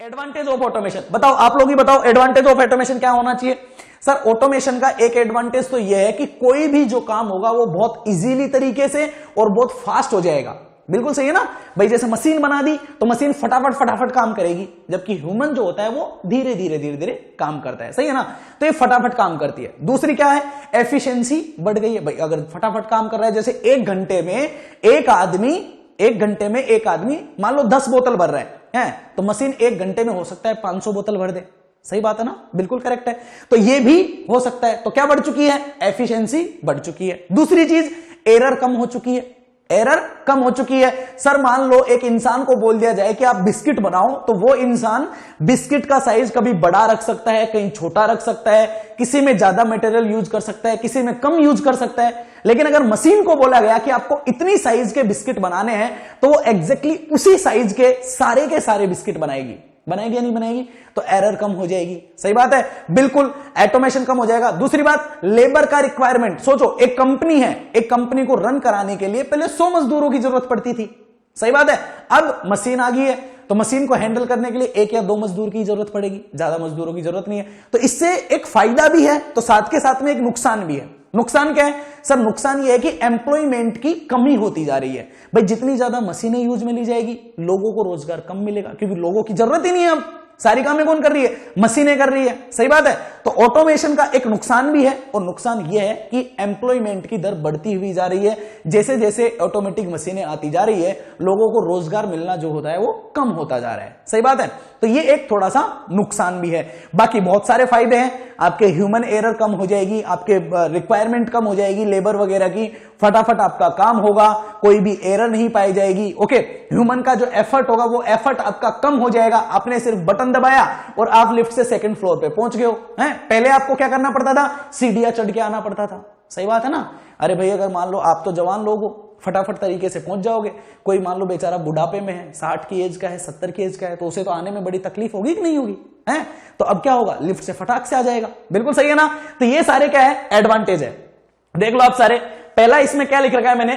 Advantage of automation बताओ, आप लोग ही बताओ एडवांटेज ऑफ ऑटोमेशन क्या होना चाहिए। सर ऑटोमेशन का एक एडवांटेज तो यह है कि कोई भी जो काम होगा वो बहुत इजीली तरीके से और बहुत फास्ट हो जाएगा। बिल्कुल सही है ना भाई, जैसे मशीन बना दी तो मशीन फटाफट फटाफट काम करेगी, जबकि ह्यूमन जो होता है वो धीरे धीरे धीरे धीरे काम करता है, सही है ना। तो ये फटाफट काम करती है। दूसरी क्या है, एफिशिएंसी बढ़ गई है भाई। अगर फटाफट काम कर रहा है, जैसे एक घंटे में एक आदमी मान लो 10 बोतल भर रहा है, तो मशीन एक घंटे में हो सकता है 500 बोतल भर दे। सही बात है ना, बिल्कुल करेक्ट है। तो ये भी हो सकता है। तो क्या बढ़ चुकी है, एफिशिएंसी बढ़ चुकी है। दूसरी चीज, एरर कम हो चुकी है। एरर कम हो चुकी है। सर मान लो एक इंसान को बोल दिया जाए कि आप बिस्किट बनाओ, तो वो इंसान बिस्किट का साइज कभी बड़ा रख सकता है, कहीं छोटा रख सकता है, किसी में ज्यादा मटेरियल यूज कर सकता है, किसी में कम यूज कर सकता है। लेकिन अगर मशीन को बोला गया कि आपको इतनी साइज के बिस्किट बनाने हैं, तो वो एग्जैक्टली उसी साइज के सारे बिस्किट बनाएगी या नहीं बनाएगी। तो एरर कम हो जाएगी। सही बात है, बिल्कुल ऑटोमेशन कम हो जाएगा। दूसरी बात, लेबर का रिक्वायरमेंट। सोचो एक कंपनी है, एक कंपनी को रन कराने के लिए पहले 100 मजदूरों की जरूरत पड़ती थी। सही बात है, अब मशीन आ गई है तो मशीन को हैंडल करने के लिए 1 या 2 मजदूर की जरूरत पड़ेगी, ज्यादा मजदूरों की जरूरत नहीं है। तो इससे एक फायदा भी है, तो साथ के साथ में एक नुकसान भी है। नुकसान क्या है सर, नुकसान यह है कि एम्प्लॉयमेंट की कमी होती जा रही है भाई। जितनी ज्यादा मशीनें यूज में ली जाएगी, लोगों को रोजगार कम मिलेगा, क्योंकि लोगों की जरूरत ही नहीं है। अब सारी कामें कौन कर रही है, मशीनें कर रही है। सही बात है। तो ऑटोमेशन का एक नुकसान भी है, और नुकसान यह है कि एम्प्लॉयमेंट की दर बढ़ती हुई जा रही है। जैसे जैसे ऑटोमेटिक मशीनें आती जा रही है, लोगों को रोजगार मिलना जो होता है वो कम होता जा रहा है। सही बात है। तो ये एक थोड़ा सा नुकसान भी है। बाकी बहुत सारे फायदे हैं। आपके ह्यूमन एरर कम हो जाएगी, आपके रिक्वायरमेंट कम हो जाएगी लेबर वगैरह की, फटाफट आपका काम होगा, कोई भी एरर नहीं पाई जाएगी। ओके, ह्यूमन का जो एफर्ट होगा वो एफर्ट आपका कम हो जाएगा। आपने सिर्फ बटन दबाया और आप लिफ्ट से 2nd फ्लोर पे पहुंच गए हो। पहले आपको क्या करना पड़ता था, सीढ़ियां चढ़ के आना पड़ता था। सही बात है ना। अरे भाई अगर मान लो आप तो जवान लोग हो, फटाफट तरीके से पहुंच जाओगे। कोई मान लो बेचारा बुढ़ापे में है, 60 की एज का है, 70 की एज का है, तो उसे तो आने में बड़ी तकलीफ होगी कि नहीं होगी, है। तो अब क्या होगा, लिफ्ट से फटाक से आ जाएगा। बिल्कुल सही है ना। तो ये सारे क्या है, एडवांटेज है। देख लो आप सारे। पहला इसमें क्या लिख रखा है मैंने,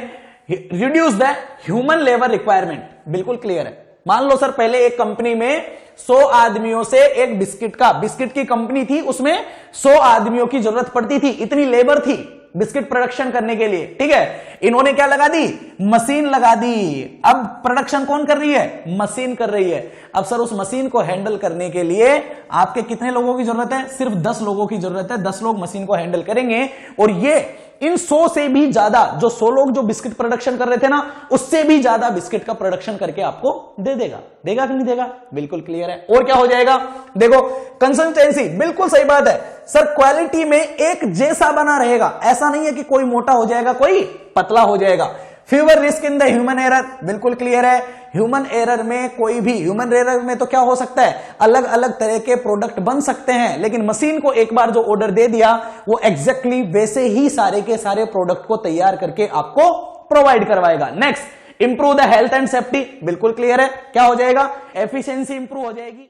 reduce the human labour requirement. बिल्कुल क्लियर है। मान लो सर पहले एक कंपनी में 100 आदमियों से एक बिस्किट की कंपनी थी, उसमें 100 आदमियों की जरूरत पड़ती थी, इतनी लेबर थी बिस्किट प्रोडक्शन करने के लिए। ठीक है, इन्होंने क्या लगा दी, मशीन लगा दी। अब प्रोडक्शन कौन कर रही है, मशीन कर रही है। अब सर उस मशीन को हैंडल करने के लिए आपके कितने लोगों की जरूरत है, सिर्फ 10 लोगों की जरूरत है। 10 लोग मशीन को हैंडल करेंगे, और ये इन 100 से भी ज्यादा, जो 100 लोग जो बिस्किट प्रोडक्शन कर रहे थे ना, उससे भी ज्यादा बिस्किट का प्रोडक्शन करके आपको दे देगा कि नहीं देगा। बिल्कुल क्लियर है। और क्या हो जाएगा, देखो कंसिस्टेंसी। बिल्कुल सही बात है सर, क्वालिटी में एक जैसा बना रहेगा। ऐसा नहीं है कि कोई मोटा हो जाएगा कोई पतला हो जाएगा। Fewer risk in the human error. बिल्कुल क्लियर है। ह्यूमन एरर में तो क्या हो सकता है, अलग अलग तरह के प्रोडक्ट बन सकते हैं, लेकिन मशीन को एक बार जो ऑर्डर दे दिया, वो एग्जैक्टली वैसे ही सारे के सारे प्रोडक्ट को तैयार करके आपको प्रोवाइड करवाएगा। Next, improve the health and safety. बिल्कुल क्लियर है। क्या हो जाएगा, एफिशिएंसी इंप्रूव हो जाएगी।